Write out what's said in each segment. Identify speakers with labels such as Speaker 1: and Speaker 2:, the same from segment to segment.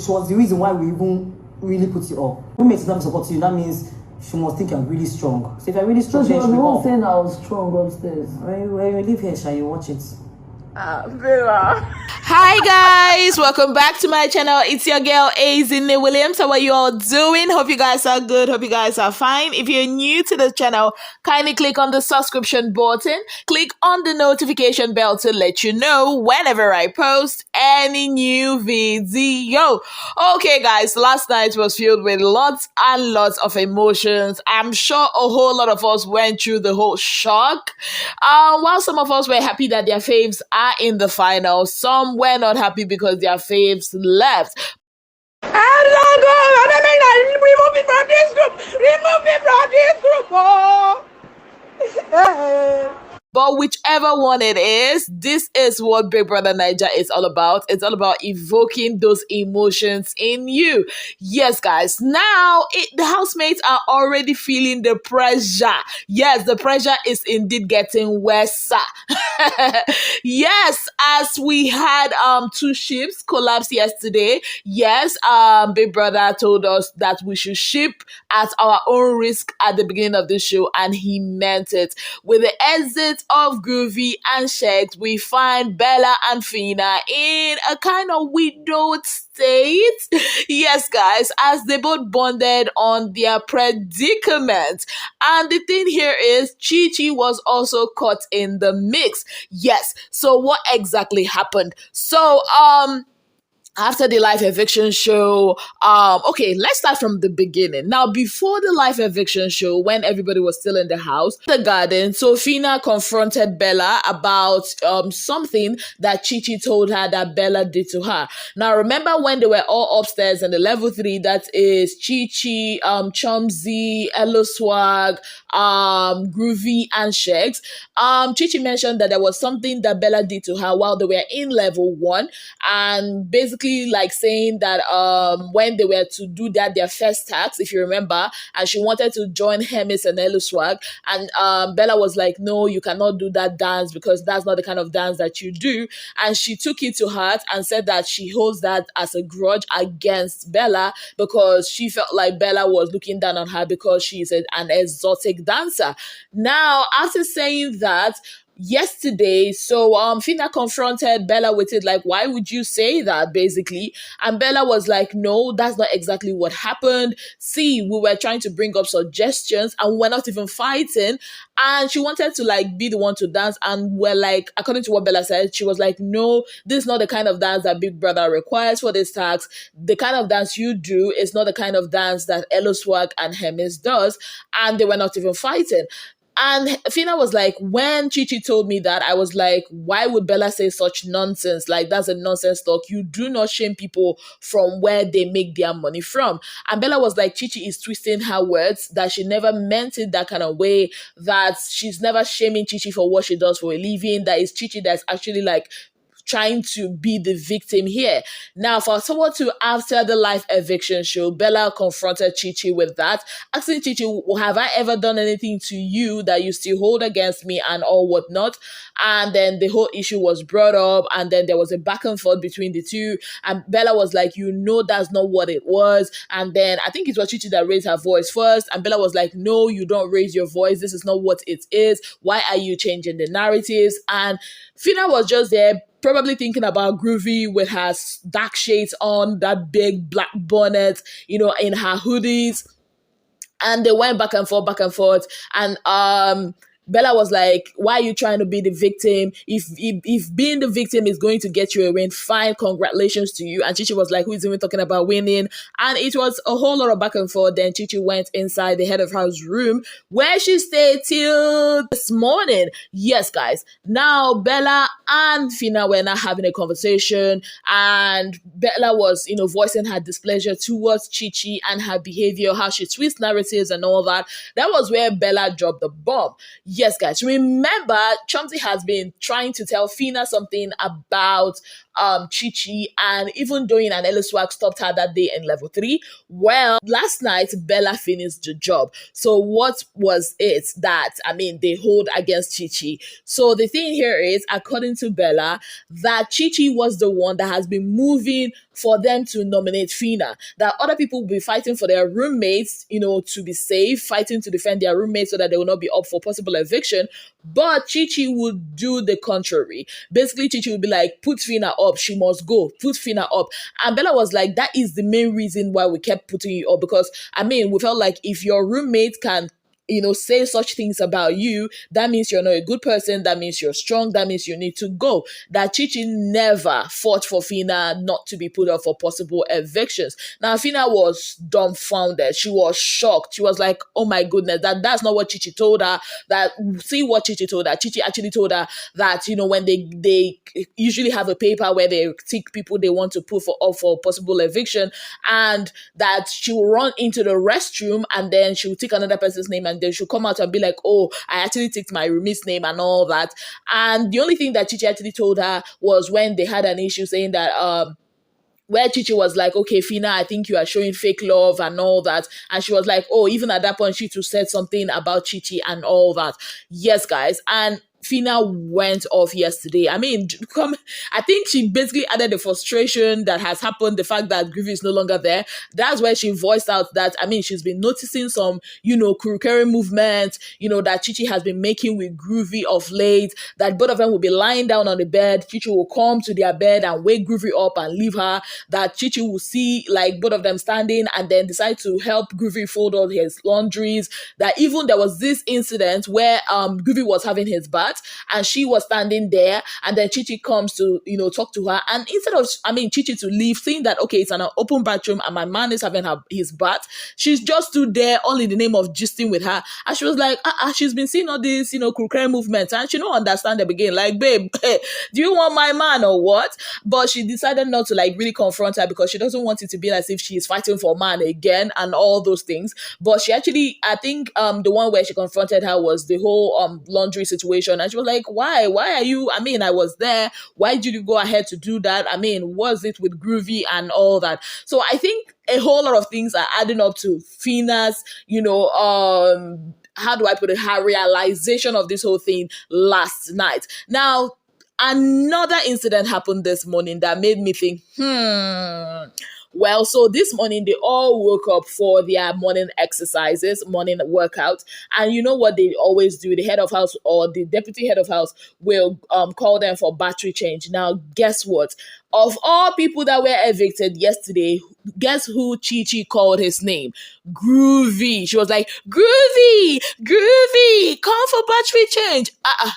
Speaker 1: she was the reason why we even really put you up. Who makes them support you? That means she must think you're really strong. So if you're really strong,
Speaker 2: so she was the one saying I was strong upstairs.
Speaker 1: When you leave here, shall you watch it?
Speaker 3: Hi guys, welcome back to my channel. It's your girl bbnaijalevelup. How are you all doing? Hope you guys are good. Hope you guys are fine. If you're new to the channel, kindly click on the subscription button. Click on the notification bell to let you know whenever I post any new video. Okay guys, last night was filled with lots and lots of emotions. I'm sure a whole lot of us went through the whole shock. While some of us were happy that their faves are in the final, some were not happy because their faves left.
Speaker 4: Remove me from this group! Remove me from this group! Oh.
Speaker 3: But whichever one it is, this is what Big Brother Naija is all about. It's all about evoking those emotions in you. Yes, guys. Now, the housemates are already feeling the pressure. Yes, the pressure is indeed getting worse. Yes, as we had two ships collapse yesterday. Yes, Big Brother told us that we should ship at our own risk at the beginning of the show, and he meant it. With the exit of Groovy and Shakes, we find Bella and Fina in a kind of widowed state. Yes, guys, as they both bonded on their predicament. And the thing here is, Chichi was also caught in the mix. Yes, so what exactly happened? So, after the live eviction show, okay, let's start from the beginning. Now, before the live eviction show, when everybody was still in the house, the garden, so Fina confronted Bella about something that Chichi told her that Bella did to her. Now, remember when they were all upstairs in the level 3, that is Chichi, Chumsy, Elo Swag, Groovy, and Shakes. Chichi mentioned that there was something that Bella did to her while they were in level 1, and basically like saying that when they were to do their first task, if you remember, and she wanted to join Hermes and Elo Swag, and Bella was like, no, you cannot do that dance because that's not the kind of dance that you do. And she took it to heart and said that she holds that as a grudge against Bella because she felt like Bella was looking down on her because she's an exotic dancer. Now, after saying that, yesterday, so Fina confronted Bella with it, like, why would you say that, basically? And Bella was like, no, that's not exactly what happened. See, we were trying to bring up suggestions and we're not even fighting. And she wanted to like be the one to dance, and we're like, according to what Bella said, she was like, no, this is not the kind of dance that Big Brother requires for this task. The kind of dance you do is not the kind of dance that Elo Swag and Hermes does. And they were not even fighting. And Fina was like, when Chichi told me that, I was like, why would Bella say such nonsense? Like, that's a nonsense talk. You do not shame people from where they make their money from. And Bella was like, Chichi is twisting her words, that she never meant it that kind of way, that she's never shaming Chichi for what she does for a living, that it's Chichi that's actually like trying to be the victim here. Now, for someone to, after the live eviction show, Bella confronted Chichi with that, asking Chichi, have I ever done anything to you that you still hold against me and all whatnot? And then the whole issue was brought up, and then there was a back and forth between the two, and Bella was like, you know, that's not what it was. And then I think it was Chichi that raised her voice first, and Bella was like, no, you don't raise your voice. This is not what it is. Why are you changing the narratives? And Fina was just there, probably thinking about Groovy with her dark shades on, that big black bonnet, you know, in her hoodies. And they went back and forth. And Bella was like, why are you trying to be the victim? If being the victim is going to get you a win, fine, congratulations to you. And Chichi was like, who is even talking about winning? And it was a whole lot of back and forth. Then Chichi went inside the head of house room where she stayed till this morning. Yes, guys. Now, Bella and Fina were now having a conversation, and Bella was, you know, voicing her displeasure towards Chichi and her behavior, how she twists narratives and all that. That was where Bella dropped the bomb. Yes, guys, remember Chomsy has been trying to tell Fina something about Chichi, and even doing an Ellie Swag stopped her that day in level 3. Well, last night Bella finished the job. So what was it that they hold against Chichi? So the thing here is, according to Bella, that Chichi was the one that has been moving for them to nominate Fina. That other people will be fighting for their roommates, to be safe, fighting to defend their roommates so that they will not be up for possible eviction. But Chichi would do the contrary. Basically, Chichi would be like, put Fina up, she must go, put Fina up. And Bella was like, that is the main reason why we kept putting you up, because we felt like if your roommate can say such things about you, that means you're not a good person, that means you're strong, that means you need to go. That Chichi never fought for Fina not to be put up for possible evictions. Now, Fina was dumbfounded. She was shocked. She was like, oh my goodness, that's not what Chichi told her. See what Chichi told her. Chichi actually told her that, when they usually have a paper where they tick people they want to put up for possible eviction, and that she will run into the restroom and then she will tick another person's name, and they should come out and be like, oh, I actually ticked my roommate's name and all that. And the only thing that Chichi actually told her was when they had an issue saying that where Chichi was like, okay, Fina, I think you are showing fake love and all that. And she was like, oh, even at that point, she too said something about Chichi and all that. Yes, guys. And Fina went off yesterday. I think she basically added the frustration that has happened, the fact that Groovy is no longer there. That's where she voiced out that, she's been noticing some, curriculum movement, that Chichi has been making with Groovy of late, that both of them will be lying down on the bed. Chichi will come to their bed and wake Groovy up and leave her. That Chichi will see like both of them standing and then decide to help Groovy fold all his laundries. That even there was this incident where Groovy was having his bath and she was standing there, and then Chichi comes to talk to her, and instead of Chichi to leave, seeing that okay, it's an open bathroom and my man is having his bath, she's just stood there all in the name of gisting with her. And she was like, she's been seeing all these curriculum movements and she don't understand them again, like, babe, do you want my man or what? But she decided not to like really confront her because she doesn't want it to be as if she's fighting for man again and all those things. But she actually, I think the one where she confronted her was the whole laundry situation. And she was like, why are you, I was there, why did you go ahead to do that? Was it with Groovy and all that? So I think a whole lot of things are adding up to Fina's, how do I put it, her realization of this whole thing last night. Now, another incident happened this morning that made me think, Well, so this morning, they all woke up for their morning exercises, morning workouts. And you know what they always do? The head of house or the deputy head of house will call them for battery change. Now, guess what? Of all people that were evicted yesterday, guess who Chichi called his name? Groovy. She was like, Groovy, come for battery change.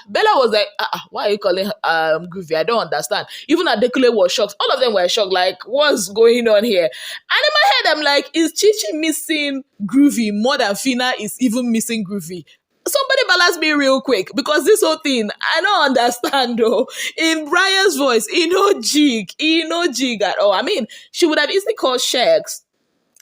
Speaker 3: Bella was like, why are you calling Groovy? I don't understand. Even Adekule was shocked. All of them were shocked, like, what's going on here? And in my head, I'm like, is Chichi missing Groovy more than Fina is even missing Groovy? Somebody balance me real quick, because this whole thing, I don't understand though. In Brian's voice, he no jig at all. She would have easily called Shex.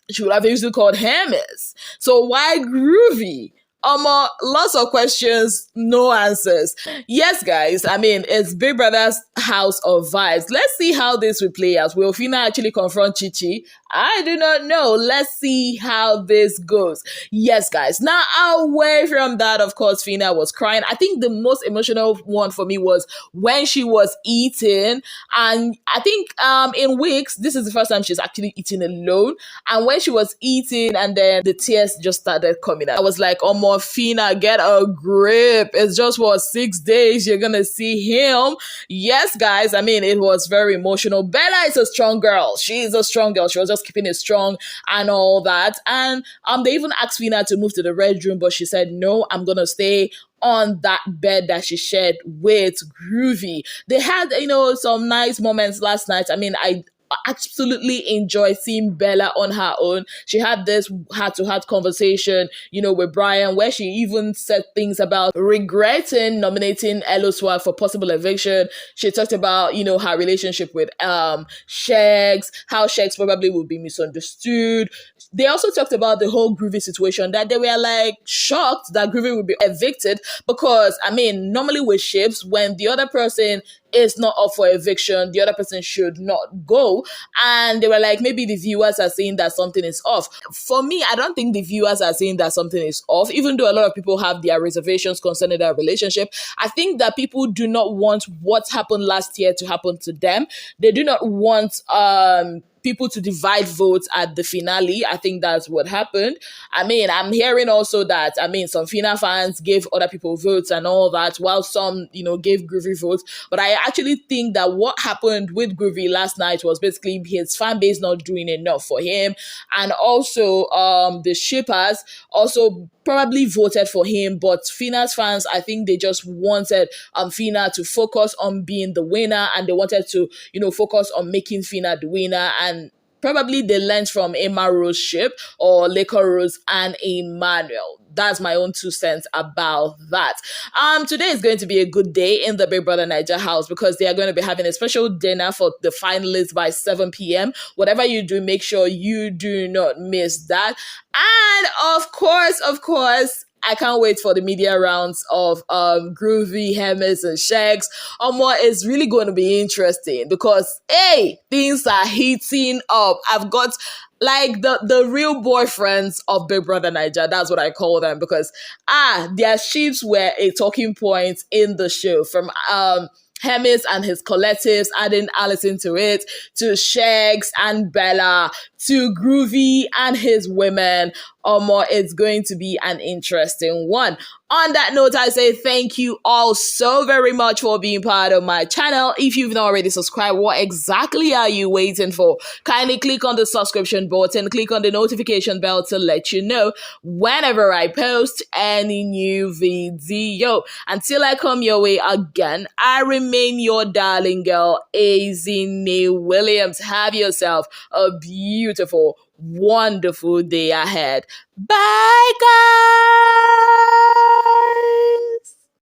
Speaker 3: She would have easily called Hermes. So why Groovy? Lots of questions, no answers. Yes, guys, it's Big Brother's house of vibes. Let's see how this will play out. Will Fina actually confront Chichi? I do not know. Let's see how this goes. Yes, guys. Now, away from that, of course, Fina was crying. I think the most emotional one for me was when she was eating. And I think in weeks, this is the first time she's actually eating alone. And when she was eating and then the tears just started coming out, I was like, Fina, get a grip. It's just 6 days. You're going to see him. Yes, guys. It was very emotional. Bella is a strong girl. She's a strong girl. She was just keeping it strong and all that. And they even asked Fina to move to the red room, but she said, no, I'm going to stay on that bed that she shared with Groovy. They had, some nice moments last night. absolutely enjoy seeing Bella on her own. She had this heart-to-heart conversation, with Brian, where she even said things about regretting nominating Eloswa for possible eviction. She talked about, her relationship with Shegs, how Shegs probably would be misunderstood. They also talked about the whole Groovy situation, that they were like shocked that Groovy would be evicted because, normally with ships, when the other person is not up for eviction, the other person should not go. And they were like, maybe the viewers are saying that something is off. For me, I don't think the viewers are saying that something is off, even though a lot of people have their reservations concerning their relationship. I think that people do not want what happened last year to happen to them. They do not want people to divide votes at the finale. I think that's what happened. I'm hearing also that, some Fina fans gave other people votes and all that, while some, gave Groovy votes. But I actually think that what happened with Groovy last night was basically his fan base not doing enough for him. And also, the shippers also probably voted for him, but Fina's fans, I think they just wanted Fina to focus on being the winner, and they wanted to, focus on making Fina the winner. And probably they learned from Emma Rose ship, or Laker Rose and Emmanuel. That's my own 2 cents about that. Today is going to be a good day in the Big Brother Naija house, because they are going to be having a special dinner for the finalists by 7 p.m. Whatever you do, make sure you do not miss that. And of course, I can't wait for the media rounds of Groovy, Hermes, and Shegs. It's really going to be interesting because, hey, things are heating up. I've got like the real boyfriends of Big Brother Naija. That's what I call them, because their ships were a talking point in the show, from Hermes and his collectives, adding Allison to it, to Shegs and Bella, to Groovy and his women. It's going to be an interesting one. On that note, I say thank you all so very much for being part of my channel. If you've not already subscribed, what exactly are you waiting for? Kindly click on the subscription button, click on the notification bell to let you know whenever I post any new video. Until I come your way again, I remain your darling girl, Azine Williams. Have yourself a beautiful, wonderful day ahead. Bye, guys!